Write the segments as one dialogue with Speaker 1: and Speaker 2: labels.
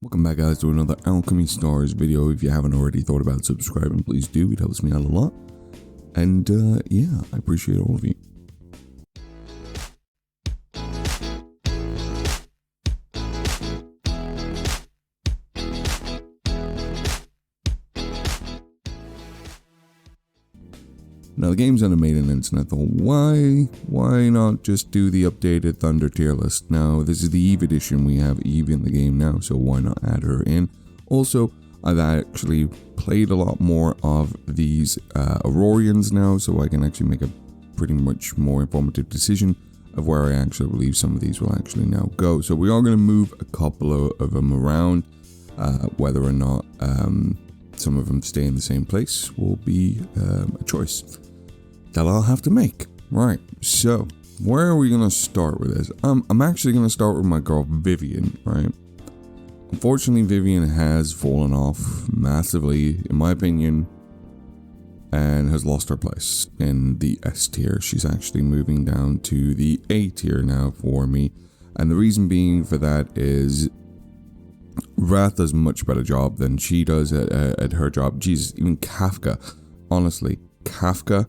Speaker 1: Welcome back, guys, to another Alchemy Stars video. If you haven't already thought about subscribing, please do. It helps me out a lot. And yeah, I appreciate all of you. Now, the game's on a maintenance, and I thought, why not just do the updated Thunder tier list? Now, this is the Eve edition. We have Eve in the game now, so why not add her in? Also, I've actually played a lot more of these Aurorians now, so I can actually make a pretty much more informative decision of where I actually believe some of these will actually now go. So we are going to move a couple of them around, whether or not some of them stay in the same place will be a choice that I'll have to make. Right, so where are we going to start with this? I'm actually going to start with my girl Vivian, right? Unfortunately, Vivian has fallen off massively, in my opinion, and has lost her place in the S tier. She's actually moving down to the A tier now for me, and the reason being for that is Wrath does a much better job than she does at her job. Jesus, even Kafka, honestly, Kafka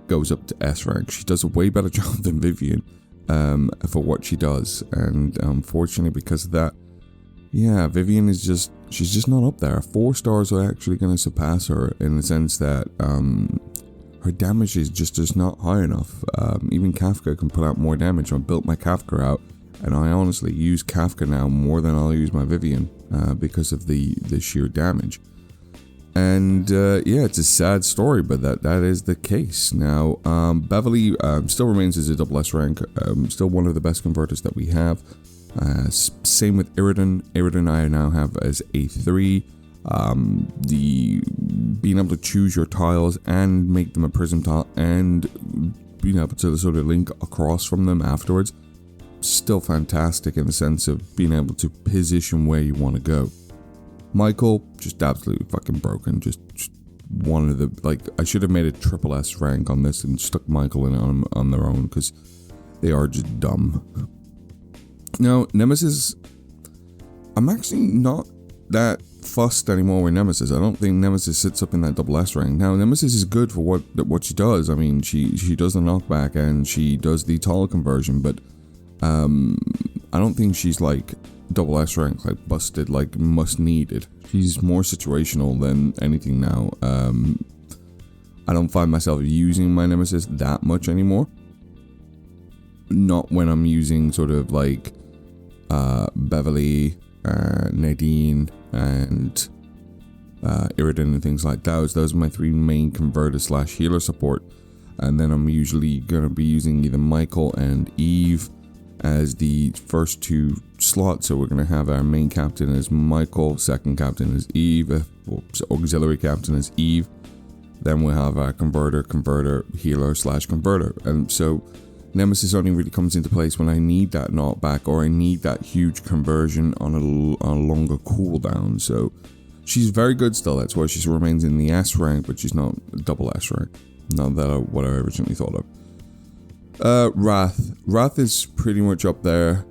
Speaker 1: goes up to S rank. She does a way better job than Vivian for what she does, and unfortunately because of that, yeah, Vivian is she's just not up there. 4 stars are actually going to surpass her in the sense that her damage is just not high enough. Even Kafka can put out more damage. I built my Kafka out, and I honestly use Kafka now more than I'll use my Vivian because of the sheer damage. And yeah, it's a sad story, but that is the case. Now, Beverly still remains as a double S rank, still one of the best converters that we have. Same with Iridan. Iridan I now have as A3. The being able to choose your tiles and make them a prism tile and being able to sort of link across from them afterwards, still fantastic in the sense of being able to position where you want to go. Michael, just absolutely fucking broken. Just one of the, like, I should have made a triple S rank on this and stuck Michael in on their own because they are just dumb. Now, Nemesis, I'm actually not that fussed anymore with Nemesis. I don't think Nemesis sits up in that double S rank. Now, Nemesis is good for what she does. I mean, she does the knockback and she does the tile conversion, but I don't think she's like double S rank, like busted, like must needed. She's more situational than anything now. I don't find myself using my Nemesis that much anymore. Not when I'm using sort of like Beverly, Nadine, and Iridan and things like those. Those are my 3 main converter / healer support. And then I'm usually going to be using either Michael and Eve as the first 2 slots. So we're going to have our main captain as Michael, second captain as Eve, auxiliary captain as Eve. Then we'll have our converter, healer / converter. And so Nemesis only really comes into place when I need that knockback or I need that huge conversion on a longer cooldown. So she's very good still. That's why she remains in the S rank, but she's not double S rank. Not that what I originally thought of. Wrath is pretty much up there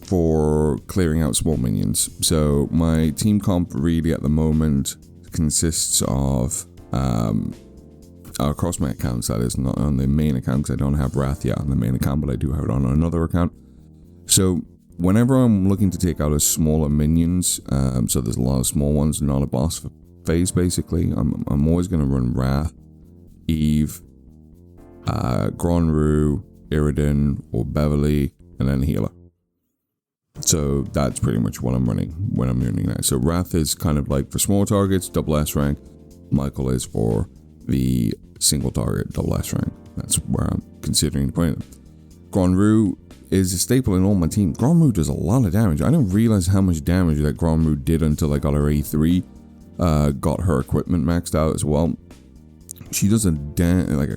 Speaker 1: for clearing out small minions. So my team comp really at the moment consists of across my accounts, that is, not on the main account because I don't have Wrath yet on the main account, but I do have it on another account. So whenever I'm looking to take out a smaller minions, so there's a lot of small ones, not a boss phase basically, I'm always going to run Wrath, Eve, Gronru, Iridan, or Beverly, and then healer. So that's pretty much what I'm running when I'm running that. So Wrath is kind of like for small targets, double S rank. Michael is for the single target, double S rank. That's where I'm considering putting it. Gronru is a staple in all my team. Gronru does a lot of damage. I didn't realize how much damage that Gronru did until I got her A3. Got her equipment maxed out as well. She does a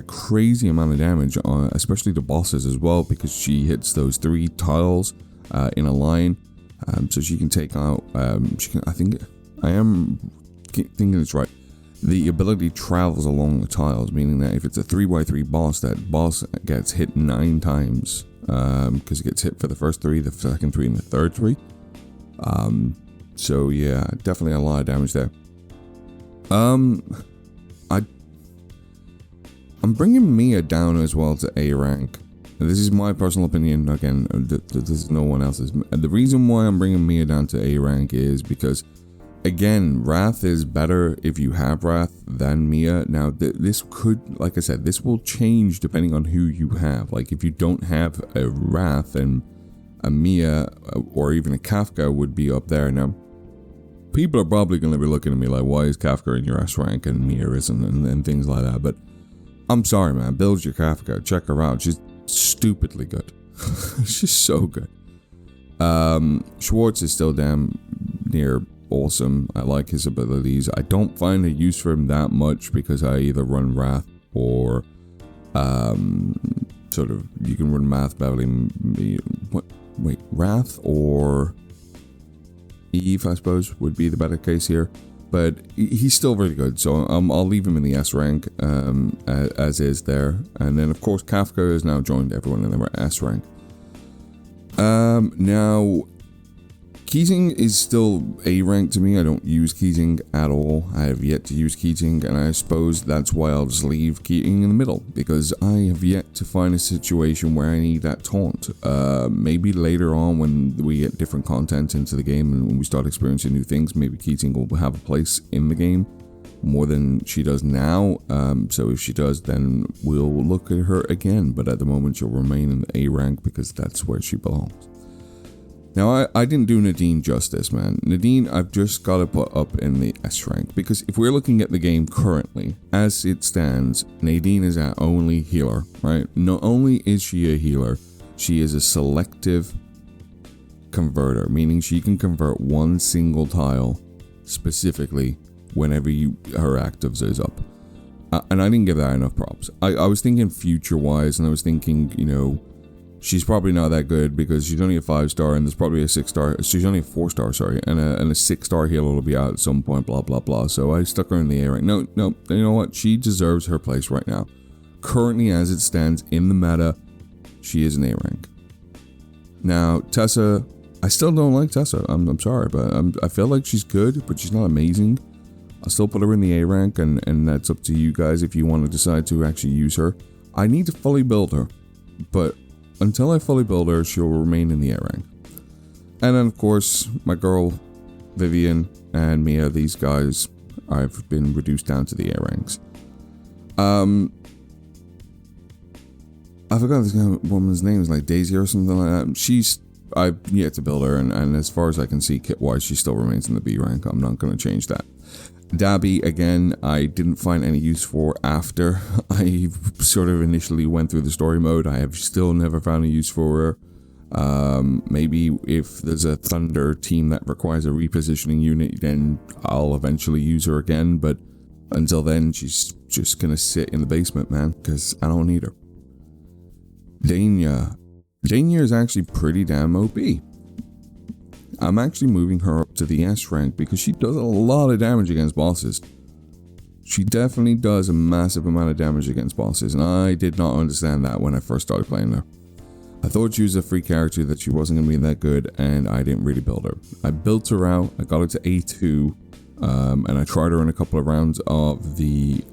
Speaker 1: crazy amount of damage, especially the bosses as well, because she hits those 3 tiles in a line. So she can take out. I think I am thinking it's right. The ability travels along the tiles, meaning that if it's a 3x3 boss, that boss gets hit 9 times because it gets hit for the first 3, the second 3, and the third 3. So yeah, definitely a lot of damage there. I'm bringing Mia down as well to A rank. This is my personal opinion. Again, this is no one else's. The reason why I'm bringing Mia down to A rank is because, again, Wrath is better if you have Wrath than Mia. Now, this could, like I said, this will change depending on who you have. Like, if you don't have a Wrath, then a Mia or even a Kafka would be up there. Now, people are probably going to be looking at me like, why is Kafka in your S rank and Mia isn't, and things like that. But I'm sorry, man. Build your Kafka. Check her out. She's stupidly good. She's so good. Schwartz is still damn near awesome. I like his abilities. I don't find a use for him that much because I either run Wrath or sort of, you can run Math Beverly. Wait, Wrath or Eve, I suppose, would be the better case here. But he's still really good, so I'll leave him in the S rank as is there. And then, of course, Kafka has now joined everyone in the S rank. Now, Keating is still A rank to me. I don't use Keating at all. I have yet to use Keating, and I suppose that's why I'll just leave Keating in the middle, because I have yet to find a situation where I need that taunt. Maybe later on when we get different content into the game and when we start experiencing new things, maybe Keating will have a place in the game more than she does now. So if she does, then we'll look at her again, but at the moment she'll remain in the A rank because that's where she belongs. Now, I didn't do Nadine justice, man. Nadine, I've just got to put up in the S rank, because if we're looking at the game currently, as it stands, Nadine is our only healer, right? Not only is she a healer, she is a selective converter, meaning she can convert one single tile specifically whenever her actives is up. And I didn't give that enough props. I was thinking future-wise, and I was thinking, you know, she's probably not that good because she's only a 5-star and there's probably a 6-star. She's only a 4-star, sorry, and a 6-star healer will be out at some point, blah, blah, blah. So I stuck her in the A rank. No, you know what? She deserves her place right now. Currently, as it stands in the meta, she is an A rank. Now, Tessa, I still don't like Tessa. I'm sorry, but I feel like she's good, but she's not amazing. I'll still put her in the A rank, and that's up to you guys if you want to decide to actually use her. I need to fully build her, but until I fully build her, she'll remain in the A rank. And then, of course, my girl, Vivian, and Mia, these guys, I've been reduced down to the A ranks. I forgot this woman's name is like Daisy or something like that. I've yet to build her, and as far as I can see, kit-wise, she still remains in the B rank. I'm not going to change that. Dabby, again, I didn't find any use for after I sort of initially went through the story mode. I have still never found a use for her. Maybe if there's a Thunder team that requires a repositioning unit, then I'll eventually use her again. But until then, she's just going to sit in the basement, man, because I don't need her. Dania is actually pretty damn OP. I'm actually moving her up to the S rank because she does a lot of damage against bosses. She definitely does a massive amount of damage against bosses, and I did not understand that when I first started playing her. I thought she was a free character, that she wasn't going to be that good, and I didn't really build her. I built her out, I got her to A2, and I tried her in a couple of rounds of the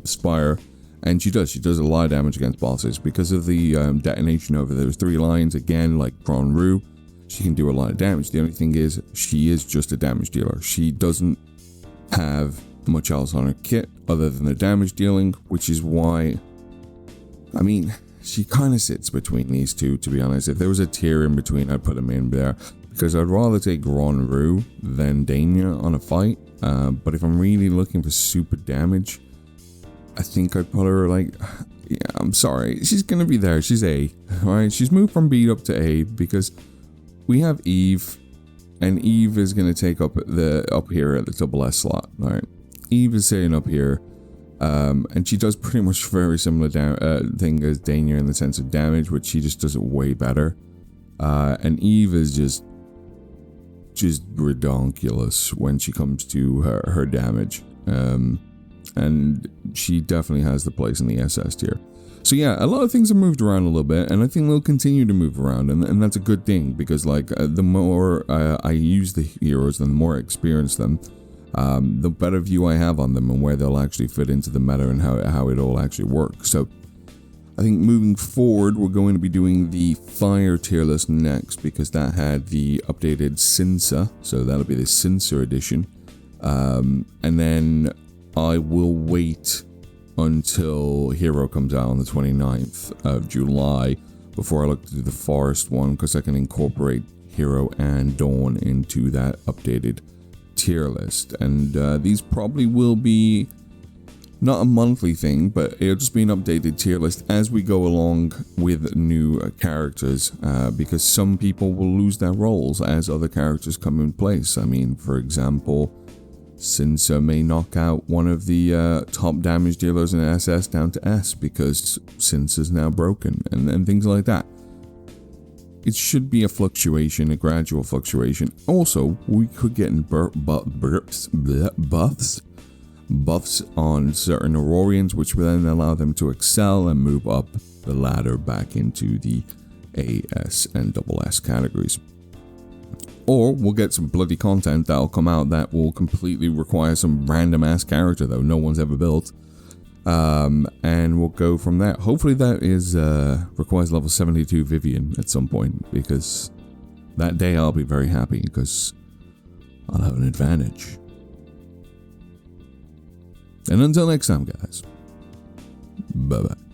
Speaker 1: Spire, and she does a lot of damage against bosses. Because of the detonation over those 3 lines, again, like Kron Rue, she can do a lot of damage. The only thing is, she is just a damage dealer. She doesn't have much else on her kit other than the damage dealing, which is why, I mean, she kind of sits between these two, to be honest. If there was a tier in between, I'd put them in there, because I'd rather take Kron Rue than Dania on a fight. But if I'm really looking for super damage, I think I'd put her like, yeah, I'm sorry, she's gonna be there. She's A, alright? She's moved from B up to A because we have Eve, and Eve is going to take up here at the double S slot. All right, Eve is sitting up here, and she does pretty much very similar thing as Dania in the sense of damage, which she just does it way better. And Eve is just redonkulous when she comes to her damage, and she definitely has the place in the SS tier. So yeah, a lot of things have moved around a little bit, and I think they'll continue to move around, and that's a good thing, because like the more I use the heroes, and the more I experience them, the better view I have on them and where they'll actually fit into the meta and how it all actually works. So I think moving forward, we're going to be doing the Fire tier list next, because that had the updated Cinsa, so that'll be the Cinsa edition. And then I will wait until Hero comes out on the 29th of July before I look to do the Forest one, because I can incorporate Hero and Dawn into that updated tier list. And these probably will be not a monthly thing, but it'll just be an updated tier list as we go along with new characters, because some people will lose their roles as other characters come in place. I mean, for example, Cinsa may knock out one of the top damage dealers in SS down to S because Cinsa's now broken, and things like that. It should be a fluctuation, a gradual fluctuation. Also, we could get in buffs on certain Aurorians, which will then allow them to excel and move up the ladder back into the AS and SS categories. Or we'll get some bloody content that'll come out that will completely require some random ass character though no one's ever built. And we'll go from there. Hopefully that is requires level 72 Vivian at some point, because that day I'll be very happy because I'll have an advantage. And until next time, guys, bye bye.